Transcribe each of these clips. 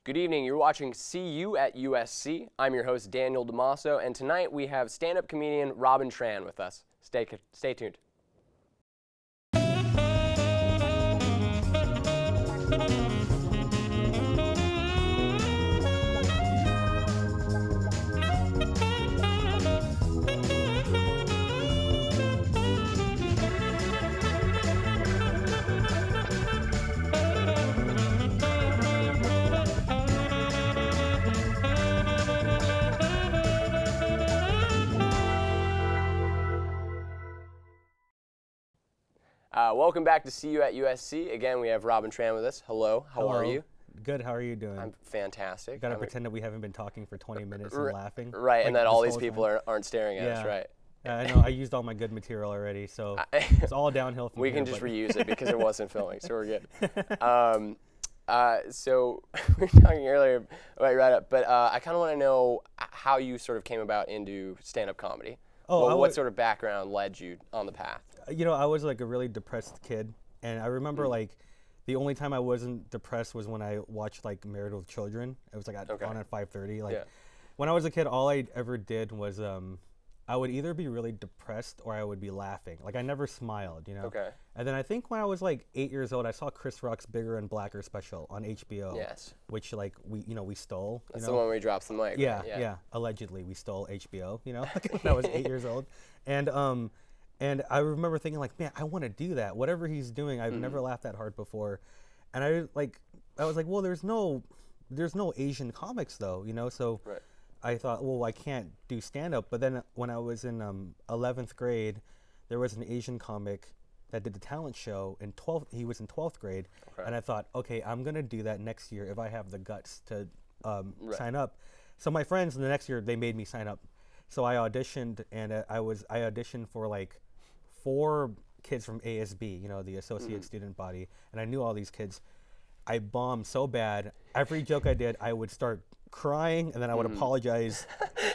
Good evening. You're watching See You at USC. I'm your host, Daniel DiMaso, and tonight we have stand-up comedian Robin Tran with us. Stay tuned. Welcome back to See You at USC. Again, we have Robin Tran with us. Hello. How are you? Good. How are you doing? I'm fantastic. You gotta pretend that we haven't been talking for 20 minutes and laughing. Right, like and that all this these whole people time. aren't staring at us, right? I know. I used all my good material already, so it's all downhill from We here. can just reuse it because it wasn't filming, so we're good. So we were talking earlier about right up, but I kind of want to know how you sort of came about into stand-up comedy. What sort of background led you on the path? You know, I was like a really depressed kid, and I remember like the only time I wasn't depressed was when I watched like Married with Children. It was like on at 5:30. Like when I was a kid, all I ever did was I would either be really depressed or I would be laughing. Like I never smiled, you know. Okay. And then I think when I was like 8 years old, I saw Chris Rock's Bigger and Blacker special on HBO. Yes. Which like we stole. That's the one where he drops the mic. Yeah, right? yeah. Allegedly, we stole HBO. You know, when I was 8 years old, and I remember thinking like, man, I want to do that. Whatever he's doing, I've never laughed that hard before, and I was like, well, there's no Asian comics though, you know, so. Right. I thought, well, I can't do stand-up. But then when I was in 11th grade, there was an Asian comic that did the talent show in 12th. He was in 12th grade, and I thought, okay, I'm gonna do that next year if I have the guts to sign up. So my friends the next year they made me sign up. So I auditioned, and I auditioned for like 4 kids from ASB, you know, the Associate Student Body, and I knew all these kids. I bombed so bad. Every joke I did, I would start crying, and then I would apologize,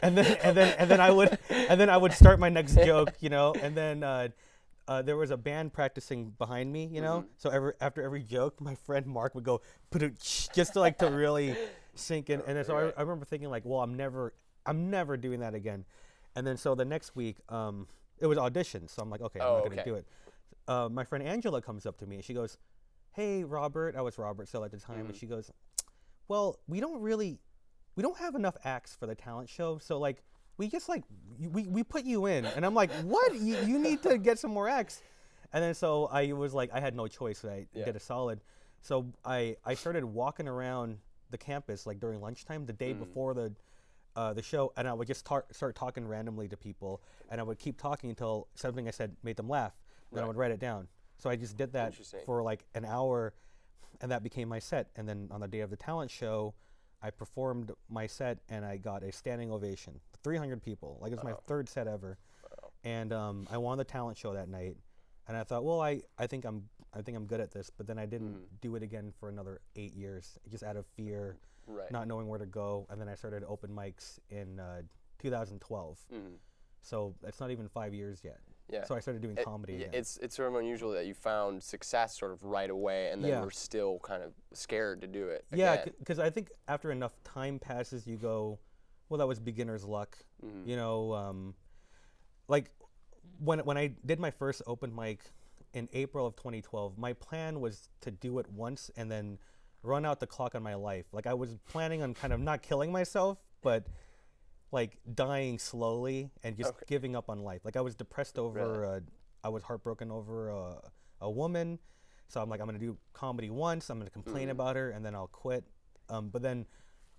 and then I would start my next joke, you know, and then there was a band practicing behind me, you know, so after every joke, my friend Mark would go put it just to really sink in, and then so I remember thinking like, well, I'm never doing that again, and then so the next week it was auditions, so I'm like, okay, I'm not gonna do it. My friend Angela comes up to me and she goes, hey Robert, I was Robert still at the time, and she goes, well, we don't have enough acts for the talent show, so like we just like we put you in, and I'm like, what? You need to get some more acts, and then so I was like, I had no choice. So I did a solid, so I started walking around the campus like during lunchtime the day before the show, and I would just start talking randomly to people, and I would keep talking until something I said made them laugh. Then I would write it down. So I just did that for like an hour, and that became my set. And then on the day of the talent show, I performed my set, and I got a standing ovation. 300 people. Like it was my third set ever. And I won the talent show that night. And I thought, well, I think I'm good at this. But then I didn't do it again for another 8 years, just out of fear, not knowing where to go. And then I started open mics in 2012. So it's not even 5 years yet. Yeah. So I started doing comedy again. It's sort of unusual that you found success sort of right away, and then were still kind of scared to do it again. Yeah, because I think after enough time passes, you go, well, that was beginner's luck. You know, like when I did my first open mic in April of 2012, my plan was to do it once and then run out the clock on my life. Like I was planning on kind of not killing myself, but like dying slowly and just giving up on life. Like I was depressed over, I was heartbroken over a woman. So I'm like, I'm gonna do comedy once, I'm gonna complain about her, and then I'll quit. But then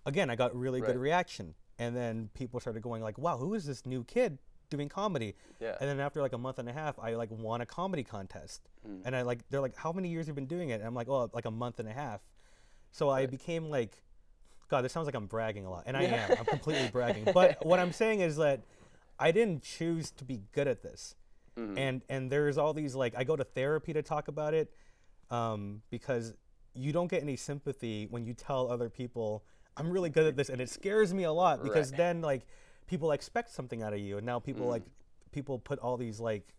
again, I got really good reaction. And then people started going like, wow, who is this new kid doing comedy? And then after like a month and a half, I like won a comedy contest. And they're like, how many years have you been doing it? And I'm like, oh, like a month and a half. So I became like, God, this sounds like I'm bragging a lot, and I am. I'm completely bragging. But what I'm saying is that I didn't choose to be good at this, and there's all these like I go to therapy to talk about it, because you don't get any sympathy when you tell other people I'm really good at this, and it scares me a lot because then like people expect something out of you, and now people people put all these like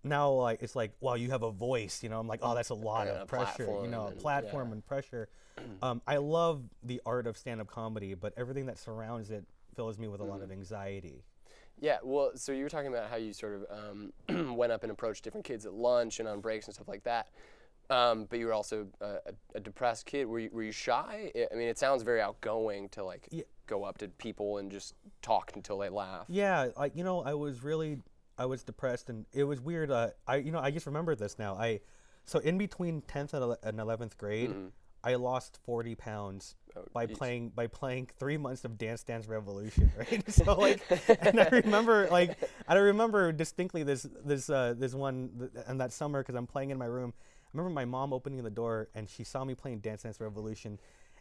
now like it's like, wow, you have a voice, you know. I'm like, oh, that's a lot And of a pressure, you know, a and- platform yeah. and pressure. I love the art of stand-up comedy, but everything that surrounds it fills me with a lot of anxiety. Yeah, well, so you were talking about how you sort of went up and approached different kids at lunch and on breaks and stuff like that. But you were also a depressed kid. Were you shy? I mean, it sounds very outgoing to like go up to people and just talk until they laugh. Yeah, you know, I was depressed, and it was weird. I just remembered this now. So in between 10th and 11th grade, I lost 40 pounds by playing 3 months of Dance Dance Revolution, right? So like, and I remember distinctly this one and that summer because I'm playing in my room. I remember my mom opening the door and she saw me playing Dance Dance Revolution,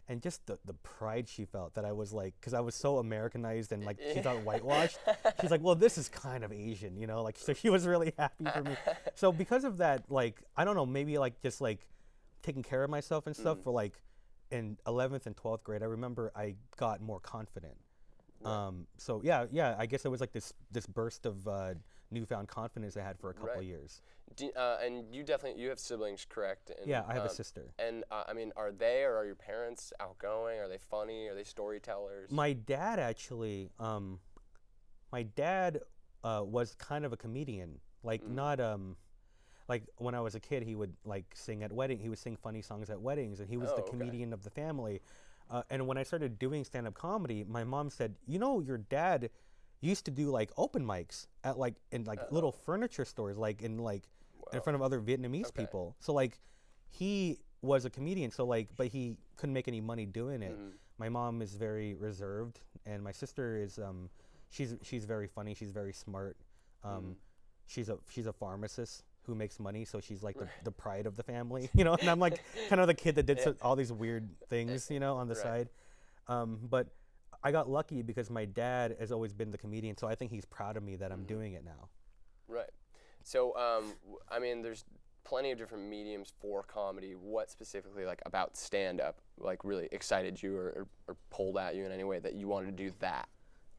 and just the pride she felt that I was like, because I was so Americanized and like she thought whitewashed. She's like, well, this is kind of Asian, you know, like, so she was really happy for me. So because of that, like, I don't know, maybe like just like taking care of myself and stuff for like in 11th and 12th grade, I remember I got more confident. So yeah, I guess it was like this burst of newfound confidence I had for a couple of years. And you have siblings, correct? And, Yeah, I have a sister. And I mean, are they or are your parents outgoing? Are they funny? Are they storytellers? My dad actually, was kind of a comedian. Like not like when I was a kid, he would like sing at wedding. He would sing funny songs at weddings, and he was the comedian of the family. And when I started doing stand-up comedy, my mom said, you know, your dad used to do like open mics at like in like little furniture stores, like in front of other Vietnamese people. So like he was a comedian. So like, but he couldn't make any money doing it. My mom is very reserved, and my sister is she's very funny. She's very smart. She's a pharmacist who makes money, so she's like the pride of the family, you know. And I'm like kind of the kid that did all these weird things, you know, on the side. But I got lucky because my dad has always been the comedian, so I think he's proud of me that I'm doing it now. Right. So I mean, there's plenty of different mediums for comedy. What specifically, like, about stand-up, like, really excited you or pulled at you in any way that you wanted to do that?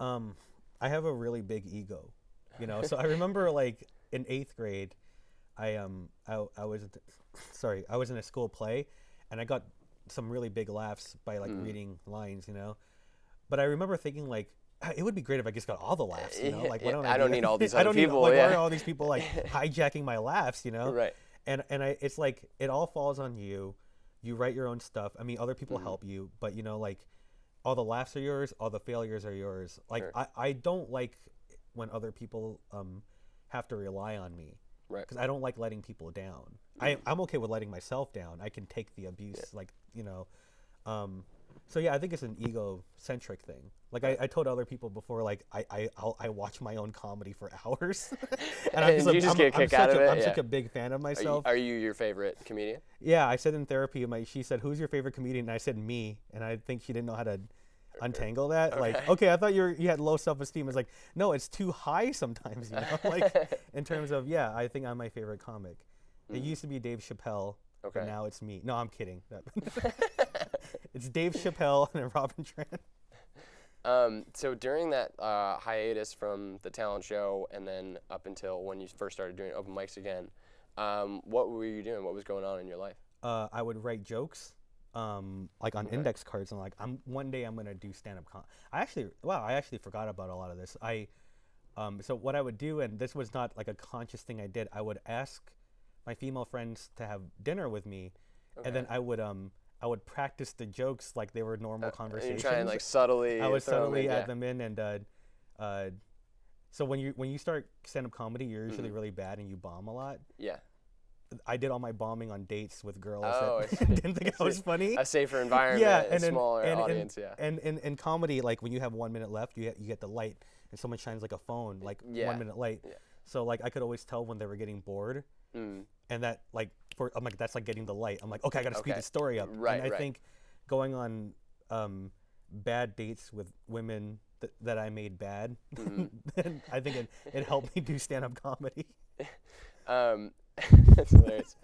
I have a really big ego, you know. So I remember like in 8th grade, I was in a school play, and I got some really big laughs by like reading lines, you know. But I remember thinking like, it would be great if I just got all the laughs, you know. Like, why don't I don't need all these other people. Why are all these people like hijacking my laughs, you know? Right. And it's like it all falls on you. You write your own stuff. I mean, other people help you, but you know, like, all the laughs are yours, all the failures are yours. Like, I don't like when other people have to rely on me. Right. Because I don't like letting people down. I'm okay with letting myself down. I can take the abuse, like, you know. So yeah, I think it's an egocentric thing. Like I told other people before, like I watch my own comedy for hours, and I'm you just get a kick out of it. I'm such a big fan of myself. Are you your favorite comedian? Yeah, I said in therapy, she said, "Who's your favorite comedian?" And I said me, and I think she didn't know how to untangle that. Okay. Like, okay, I thought you had low self-esteem. It's like, no, it's too high sometimes, you know. Like, in terms of, yeah, I think I'm my favorite comic. It used to be Dave Chappelle, but now it's me. No, I'm kidding. It's Dave Chappelle and Robin Tran. So during that hiatus from the talent show and then up until when you first started doing open mics again, what were you doing? What was going on in your life? I would write jokes, like on index cards, and like one day I'm gonna do stand-up I actually forgot about a lot of this. So what I would do, and this was not like a conscious thing I did, I would ask my female friends to have dinner with me, and then I would practice the jokes like they were normal conversations. You try and like subtly. I would subtly add them in, and so when you start stand-up comedy, you're usually really bad and you bomb a lot. Yeah. I did all my bombing on dates with girls that didn't think I was funny. A safer environment, and a smaller audience, And in comedy, like when you have 1 minute left, you get the light, and someone shines like a phone, like 1 minute light. Yeah. So like I could always tell when they were getting bored, and that like I'm like, that's like getting the light. I'm like, okay, I got to speed the story up. Right. And I think going on bad dates with women that I made bad, I think it helped me do stand-up comedy. That's hilarious.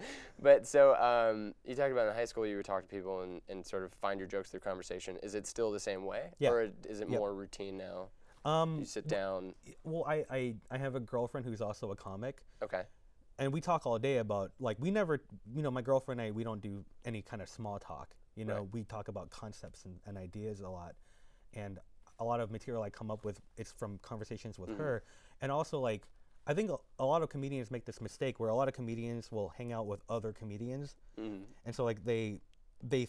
But so you talked about in high school you would talk to people and sort of find your jokes through conversation. Is it still the same way? Yeah. Or is it more routine now? You sit down. Well, I have a girlfriend who's also a comic. Okay. and we talk all day about like we never, my girlfriend and I, we don't do any kind of small talk. We talk about concepts and ideas a lot, and a lot of material I come up with it's from conversations with her, and also like I think a lot of comedians make this mistake where a lot of comedians will hang out with other comedians, and so like they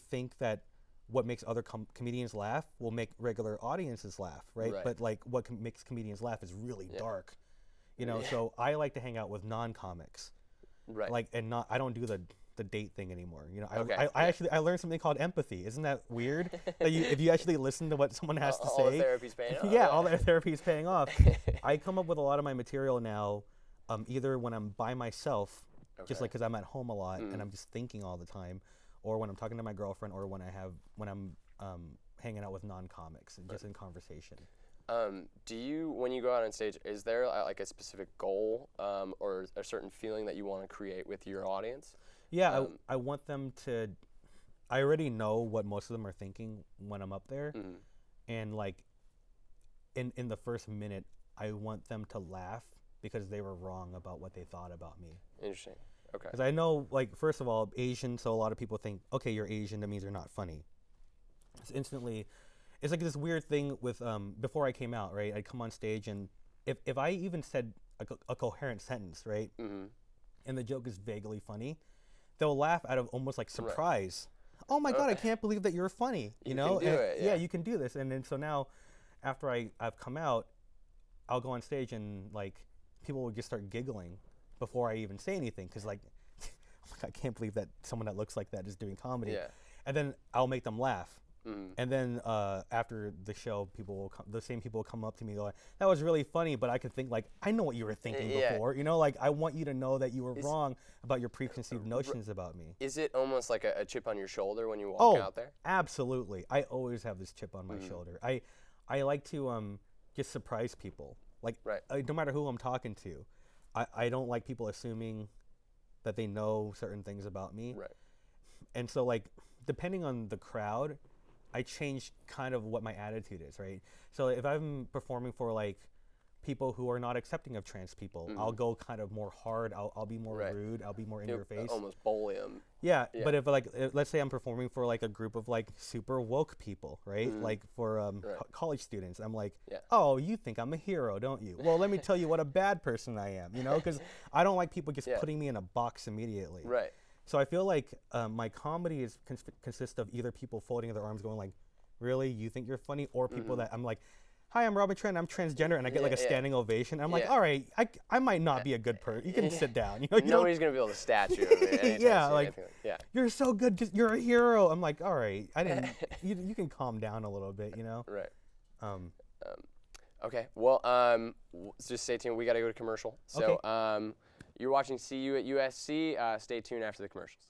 think that what makes other comedians laugh will make regular audiences laugh, right? But like what makes comedians laugh is really dark, So I like to hang out with non-comics, right? Like I don't do the date thing anymore. I learned something called empathy. Isn't that weird? That if you actually listen to what someone has to say, all the therapy's paying off. Yeah, all their therapy is paying off. I come up with a lot of my material now, either when I'm by myself, just like because I'm at home a lot and I'm just thinking all the time, or when I'm talking to my girlfriend, or when I'm hanging out with non-comics and just in conversation. Do you, when you go out on stage, is there like a specific goal or a certain feeling that you want to create with your audience? Yeah, I want them to. I already know what most of them are thinking when I'm up there, and like, in the first minute, I want them to laugh because they were wrong about what they thought about me. Interesting. Okay. Because I know, like, first of all, Asian, so a lot of people think, okay, you're Asian, that means you're not funny. So instantly, it's like this weird thing with before I came out, right? I'd come on stage, and if I even said a coherent sentence, right, and the joke is vaguely funny, they'll laugh out of almost like surprise. Right. Oh my God, I can't believe that you're funny. You know? Can do it, yeah, you can do this. And then so now, after I've come out, I'll go on stage and like people will just start giggling before I even say anything, because like, oh my God, I can't believe that someone that looks like that is doing comedy. Yeah. And then I'll make them laugh. And then after the show, the same people will come up to me, go like, that was really funny, but I could think like, I know what you were thinking before. Like I want you to know that you were wrong about your preconceived notions about me. Is it almost like a chip on your shoulder when you walk out there? Absolutely. I always have this chip on my shoulder. I like to just surprise people. Like no matter who I'm talking to, I don't like people assuming that they know certain things about me. Right. And so like depending on the crowd, I change kind of what my attitude is, right? So if I'm performing for like people who are not accepting of trans people, I'll go kind of more hard. I'll be more rude. I'll be more in your face. Almost bully them. Yeah, but if like let's say I'm performing for like a group of like super woke people, right? Like for college students, I'm like, oh, you think I'm a hero, don't you? Well, let me tell you what a bad person I am, because I don't like people just putting me in a box immediately. Right. So I feel like my comedy consists of either people folding their arms going like, really, you think you're funny? Or people that I'm like, hi, I'm Robin Tran, I'm transgender, and I get like a standing ovation. I'm like, all right, I might not be a good person. You can sit down. Nobody's going to be able to statue of me. You're so good because you're a hero. I'm like, all right, you can calm down a little bit, Right. Okay, well, just stay tuned. We got to go to commercial. So, okay. You're watching CU at USC. Stay tuned after the commercials.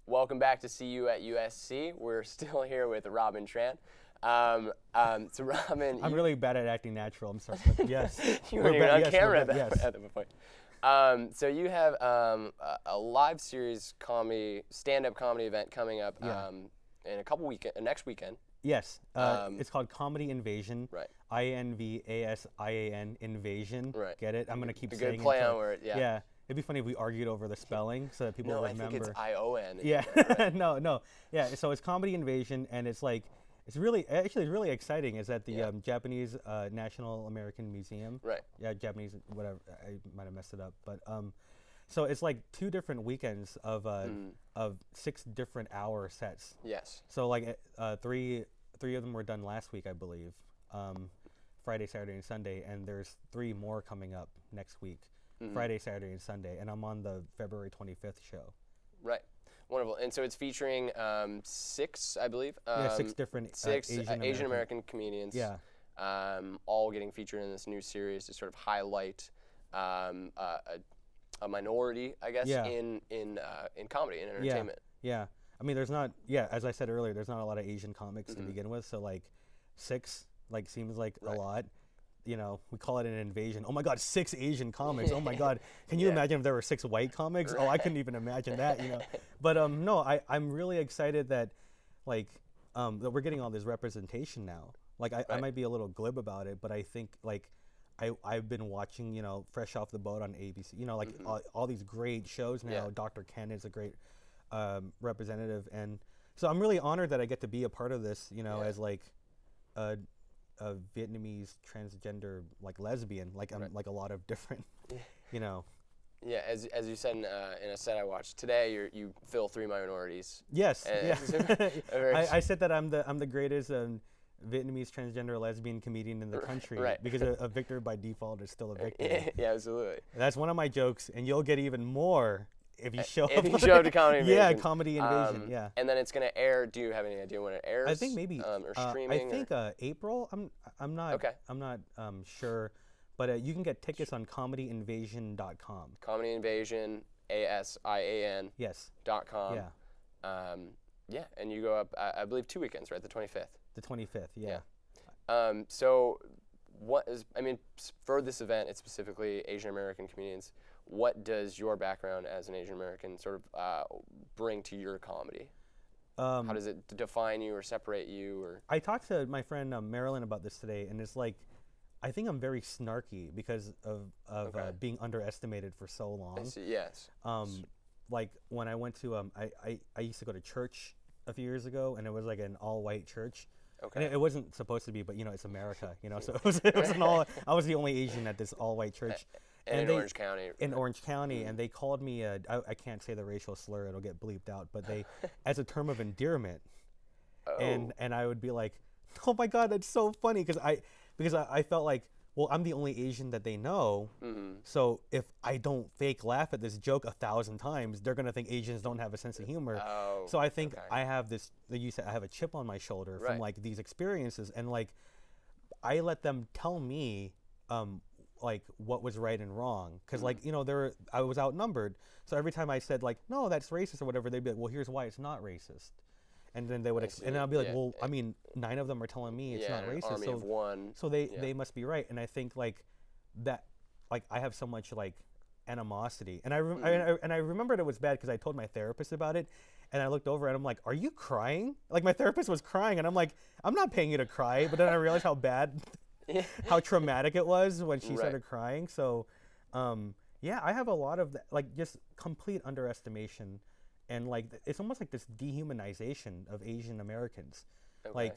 Welcome back to CU at USC. We're still here with Robin Tran. So Robin, I'm really bad at acting natural. I'm sorry. Yes, you weren't even on camera at that point. So you have a live series stand-up comedy event coming up in next weekend. Yes, it's called Comedy Invasion. Right. INVASIAN Invasion. Right. Get it? I'm gonna keep saying it. Good play on word. Yeah. Yeah. It'd be funny if we argued over the spelling so that people remember. No, I think it's ION. Yeah. Right. No. Yeah. So it's Comedy Invasion, and it's really exciting. Is at the Japanese National American Museum. Right. Yeah, Japanese, whatever. I might have messed it up, but so it's like 2 different weekends of 6 different hour sets. Yes. So like 3 of them were done last week, I believe. Friday, Saturday, and Sunday, and there's 3 more coming up next week. Friday, Saturday, and Sunday, and I'm on the February 25th show. Right. Wonderful. And so it's featuring 6, I believe. 6 different Asian American comedians. Yeah. All getting featured in this new series to sort of highlight a minority, I guess, in comedy and entertainment. Yeah. I mean, as I said earlier, there's not a lot of Asian comics to begin with, so like 6 seems like a lot. you know, we call it an invasion. Oh my God, 6 Asian comics. Oh my God, can you Yeah. imagine if there were 6 white comics? Oh, I couldn't even imagine that, you know. But no, I'm really excited that, like, that we're getting all this representation now. Like, I Right. might be a little glib about it, but I think, like, I've been watching, you know, Fresh Off the Boat on ABC, you know, like all these great shows now. Yeah. Dr. Ken is a great representative, and so I'm really honored that I get to be a part of this, you know, Yeah. as like a Vietnamese transgender like lesbian, like I'm like a lot of different, you know. Yeah, as you said in a set I watched today, you fill 3 minorities. Yes, And yeah. it's a very I said that I'm the greatest Vietnamese transgender lesbian comedian in the country, right. because a victor by default is still a victor. Yeah, absolutely. That's one of my jokes, and you'll get even more if you show If up. you show up to Comedy Yeah, Invasion. Comedy Invasion. Yeah. And then it's gonna air. Do you have any idea when it airs? I think maybe or I streaming. think April. I'm not Okay. I'm not sure, but you can get tickets on comedyinvasion.com. Comedy Invasion, ASIAN.com. Yes. Yeah. Yeah, and you go up. I believe 2 weekends, right? The 25th. The 25th. Yeah. So, what is? I mean, for this event, it's specifically Asian American comedians. What does your background as an Asian American sort of bring to your comedy? How does it define you or separate you? Or I talked to my friend Marilyn about this today, and it's like, I think I'm very snarky because of Okay. being underestimated for so long. I see, yes. Like when I went to I used to go to church a few years ago, and it was like an all-white church. Okay. And it wasn't supposed to be, but you know, it's America, you know, so it was an all. I was the only Asian at this all-white church. And in they- Orange County. In Orange County, and they called me. I can't say the racial slur; it'll get bleeped out. But they, as a term of endearment, Oh. and I would be like, "Oh my God, that's so funny," because I felt like, well, I'm the only Asian that they know. So if I don't fake laugh at this joke 1,000 times, they're gonna think Asians don't have a sense of humor. Oh, So I think okay. I have this. Like you said, I have a chip on my shoulder from Right. like these experiences, and like I let them tell me like what was right and wrong, because like, you know, I was outnumbered, so every time I said like, no, that's racist or whatever, they'd be like, well, here's why it's not racist, and then they would and I'll be like, yeah, well, I mean, 9 of them are telling me it's not an racist, army so of one. so they must be right. And I think like that, like I have so much like animosity, and I remembered it was bad because I told my therapist about it, and I looked over and I'm like, are you crying? Like my therapist was crying, and I'm like, I'm not paying you to cry, but then I realized how bad how traumatic it was when she Right. started crying. So yeah, I have a lot of that, like just complete underestimation, and like it's almost like this dehumanization of Asian Americans. Okay.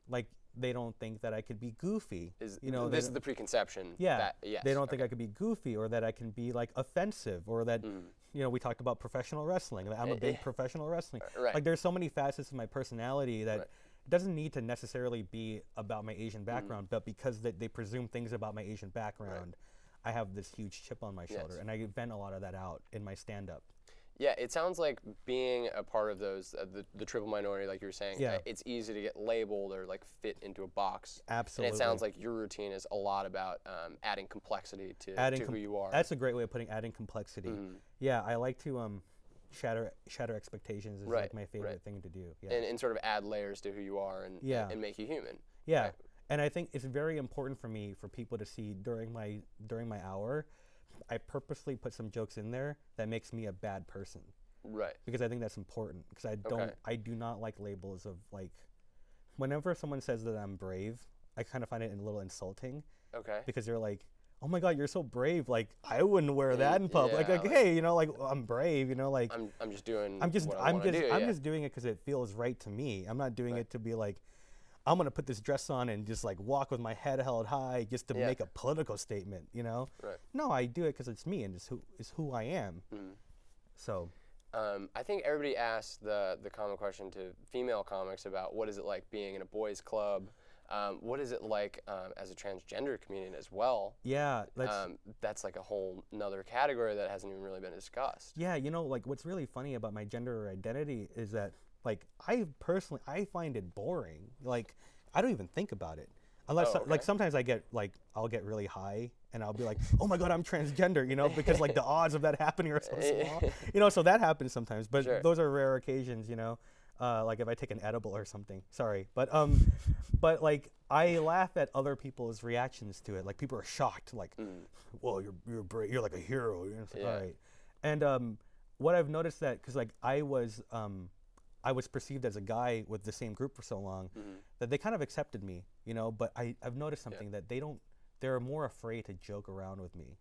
Like they don't think that I could be goofy. You know, this is the preconception. Yeah, That, yes. they don't think I could be goofy, or that I can be like offensive, or that you know, we talked about professional wrestling. That I'm a big professional wrestling. Right. Like there's so many facets of my personality that Right. doesn't need to necessarily be about my Asian background, but because they presume things about my Asian background, I have this huge chip on my shoulder, Yes. and I vent a lot of that out in my stand-up. Yeah, it sounds like being a part of those, the triple minority, like you were saying, Yeah. it's easy to get labeled or like fit into a box. Absolutely. And it sounds like your routine is a lot about adding complexity to who you are. That's a great way of putting adding complexity. Yeah, I like to shatter expectations is Right, like my favorite right. thing to do. Yeah. and sort of add layers to who you are and make you human. Yeah, Right. and I think it's very important for me for people to see during my hour, I purposely put some jokes in there that makes me a bad person, Right. because I think that's important, because Okay. I do not like labels of like, whenever someone says that I'm brave, I kind of find it a little insulting, Okay. because they're like, oh my God, you're so brave, like I wouldn't wear that in public. yeah, like, like- hey, you know, like I'm brave, you know, like I'm just doing I'm just what I wanna do. I'm yeah. just doing it because it feels right to me. I'm not doing it to be like, I'm gonna put this dress on and just like walk with my head held high just to Yeah. make a political statement, you know? Right. No, I do it because it's me and it's who I am. So I think everybody asks the common question to female comics about what is it like being in a boys' club. What is it like as a transgender comedian as well? yeah, That's like a whole nother category that hasn't even really been discussed. yeah, you know, like what's really funny about my gender identity is that like I find it boring. Like I don't even think about it. Unless Oh, okay. like sometimes I'll get really high and I'll be like, oh my God, I'm transgender, you know, because like the odds of that happening are so small, you know. So that happens sometimes, but Sure. those are rare occasions, you know. like if I take an edible or something. Sorry, but like I laugh at other people's reactions to it. Like people are shocked, like, "Whoa, you're brave. You're like a hero." You know, it's like, all right. And what I've noticed that because like I was perceived as a guy with the same group for so long that they kind of accepted me, you know. But I've noticed something that they're more afraid to joke around with me.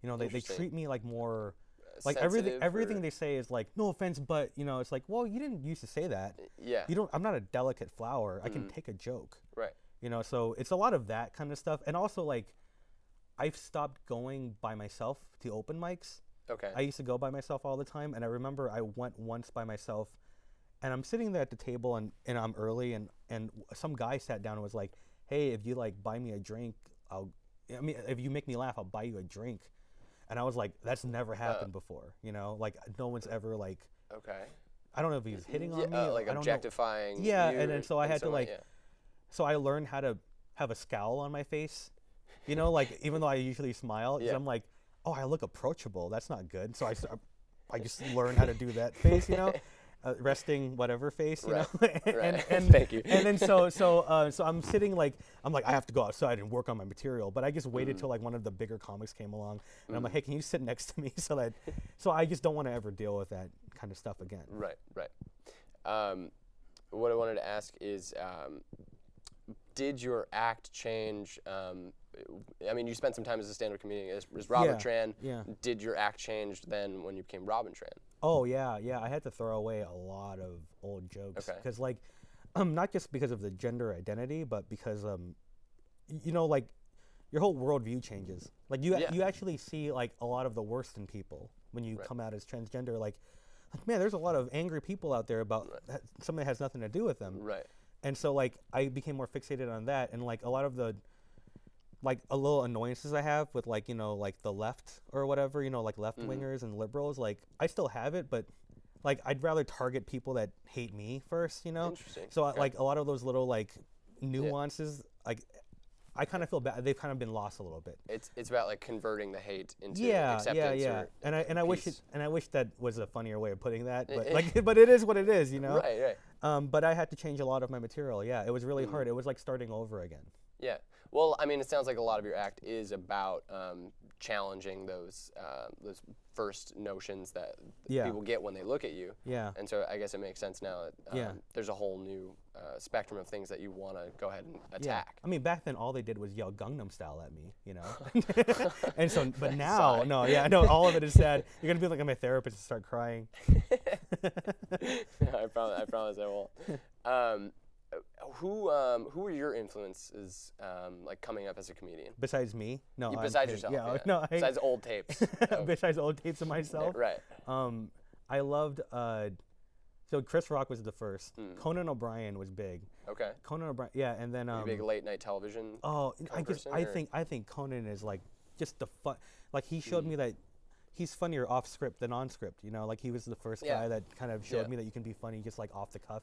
You know, they treat me like more. Like everything they say is like, no offense, but you know, it's like, well, you didn't used to say that. Yeah. You don't. I'm not a delicate flower. I can take a joke. Right. You know, so it's a lot of that kind of stuff, and also like, I've stopped going by myself to open mics. Okay. I used to go by myself all the time, and I remember I went once by myself, and I'm sitting there at the table, and I'm early, and some guy sat down and was like, hey, if you like buy me a drink, if you make me laugh, I'll buy you a drink. And I was like, that's never happened before, you know? Like, no one's ever, like... Okay. I don't know if he was hitting on me. Like objectifying you. Yeah, you and so I had to, like... yeah. So I learned how to have a scowl on my face. You know, like, even though I usually smile, 'cause I'm like, oh, I look approachable. That's not good. So I just learned how to do that face, you know? Resting whatever face, you know. and Thank you. And then so I'm sitting like I have to go outside and work on my material, but I just waited till like one of the bigger comics came along, and I'm like, hey, can you sit next to me so I just don't want to ever deal with that kind of stuff again. Right. What I wanted to ask is, did your act change? I mean, you spent some time as a stand-up comedian as Robin Tran. Yeah. Did your act change then when you became Robin Tran? Oh yeah. I had to throw away a lot of old jokes because like, not just because of the gender identity, but because you know, like, your whole worldview changes. Like you actually see like a lot of the worst in people when you come out as transgender. Like, man, there's a lot of angry people out there about something that has nothing to do with them. Right. And so like I became more fixated on that, and like a lot of the like a little annoyances I have with like, you know, like the left or whatever, you know, like left wingers and liberals, like I still have it, but like I'd rather target people that hate me first, you know. Interesting. So like a lot of those little like nuances, like I kind of feel bad. They've kind of been lost a little bit. It's about like converting the hate into acceptance. Yeah. Or and I wish that was a funnier way of putting that, but Eh. but it is what it is, you know. Right. But I had to change a lot of my material. Yeah, it was really hard. It was like starting over again. Yeah. Well, I mean, it sounds like a lot of your act is about challenging those first notions that people get when they look at you. Yeah. And so I guess it makes sense now that there's a whole new spectrum of things that you want to go ahead and attack. I mean, back then all they did was yell Gangnam Style at me, you know. And so, but now, no, all of it is sad. You're gonna be like my therapist and start crying. I promise I won't. Who were your influences like coming up as a comedian? Besides me? No. Besides yourself? Yeah. Yeah. No. Besides old tapes. Besides old tapes of myself. Right. I loved. So Chris Rock was the first. Conan O'Brien was big. Okay. Conan O'Brien, yeah, and then Are you a big late night television? Oh, I think Conan is like just the fun. Like he showed me that he's funnier off script than on script. You know, like he was the first guy that kind of showed me that you can be funny just like off the cuff.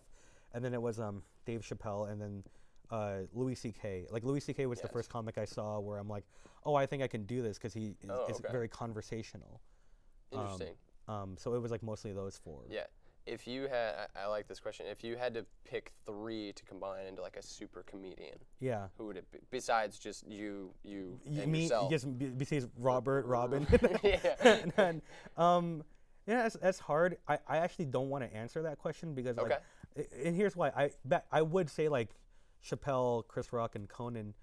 And then it was Dave Chappelle, and then Louis C.K. Like Louis C.K. was the first comic I saw where I'm like, oh, I think I can do this because he is very conversational. Interesting. So it was like mostly those four. Yeah. If you had, I like this question. If you had to pick three to combine into like a super comedian, who would it be? Besides just you and yourself. Just besides Robin. Yeah. And that's hard. I actually don't want to answer that question because like, and here's why. I would say like Chappelle, Chris Rock, and Conan,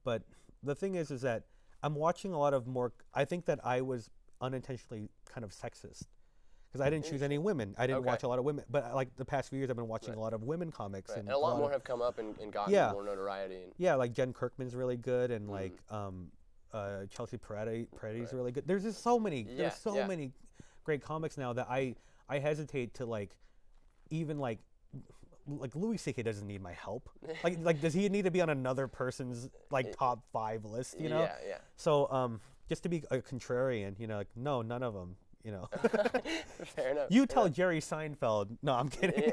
but the thing is that I'm watching a lot of more. I think that I was unintentionally kind of sexist. Because I didn't choose any women. I didn't watch a lot of women. But like the past few years, I've been watching a lot of women comics. And a lot more have come up and gotten more notoriety. Yeah, like Jen Kirkman's really good, and like Chelsea Peretti's really good. There's just so many. There's so many great comics now that I hesitate to like even like Louis C.K. doesn't need my help. Like does he need to be on another person's like top 5 list? You know. Yeah. So just to be a contrarian, you know, like no, none of them. You know. Fair enough. You tell Jerry Seinfeld. No, I'm kidding.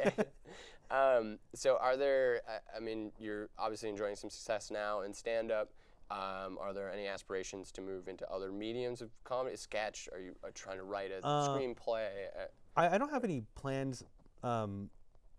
So are there, I mean, you're obviously enjoying some success now in stand-up. Are there any aspirations to move into other mediums of comedy? Sketch? Are you trying to write a screenplay? I don't have any plans on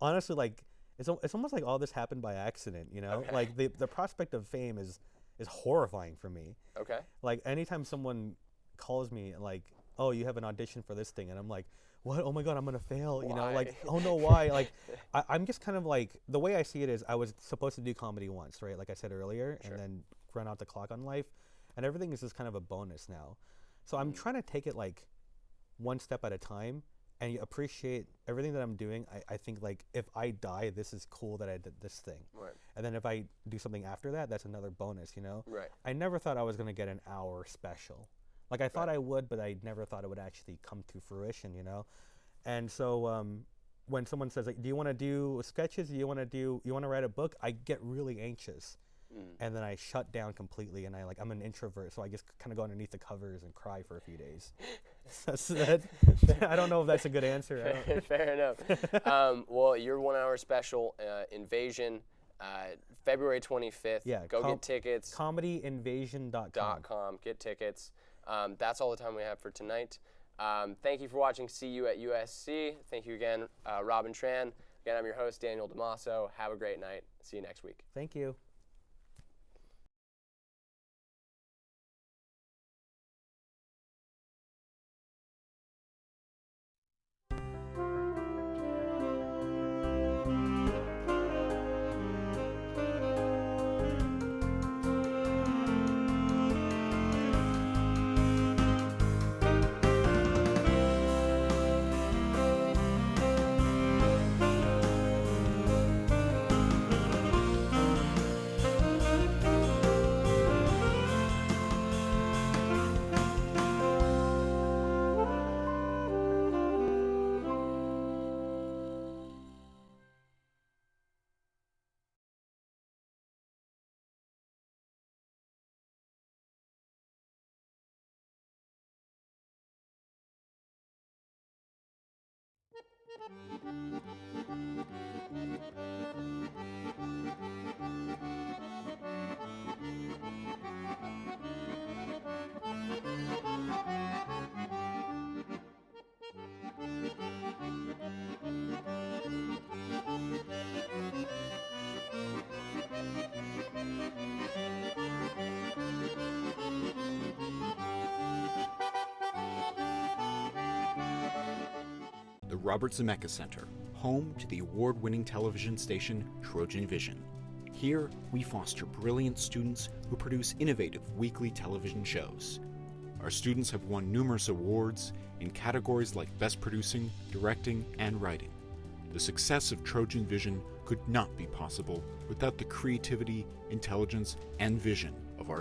honestly, like, it's almost like all this happened by accident, you know? Okay. Like, the prospect of fame is horrifying for me. Okay. Like, anytime someone calls me, like, oh, you have an audition for this thing, and I'm like, what? Oh my God, I'm gonna fail, you know? Why? Like, oh no, why? Like, I'm just kind of like, the way I see it is, I was supposed to do comedy once, right? Like I said earlier, Sure. and then run out the clock on life, and everything is just kind of a bonus now. So I'm trying to take it like one step at a time and you appreciate everything that I'm doing. I think like if I die, this is cool that I did this thing. Right. And then if I do something after that, that's another bonus, you know? Right. I never thought I was going to get an hour special. Like I thought I would, but I never thought it would actually come to fruition, you know? And so when someone says, like, do you want to do sketches? You want to write a book? I get really anxious. And then I shut down completely, and I'm an introvert, so I just kind of go underneath the covers and cry for a few days. I don't know if that's a good answer. Fair enough. Well, your 1 hour special, Invasion, February 25th. Yeah, Go get tickets. comedyinvasion.com. Get tickets. That's all the time we have for tonight. Thank you for watching See You at USC. Thank you again, Robin Tran. Again, I'm your host, Daniel DiMaso. Have a great night. See you next week. Thank you. The Robert Zemeckis Center, home to the award-winning television station Trojan Vision. Here, we foster brilliant students who produce innovative weekly television shows. Our students have won numerous awards in categories like Best Producing, Directing, and Writing. The success of Trojan Vision could not be possible without the creativity, intelligence, and vision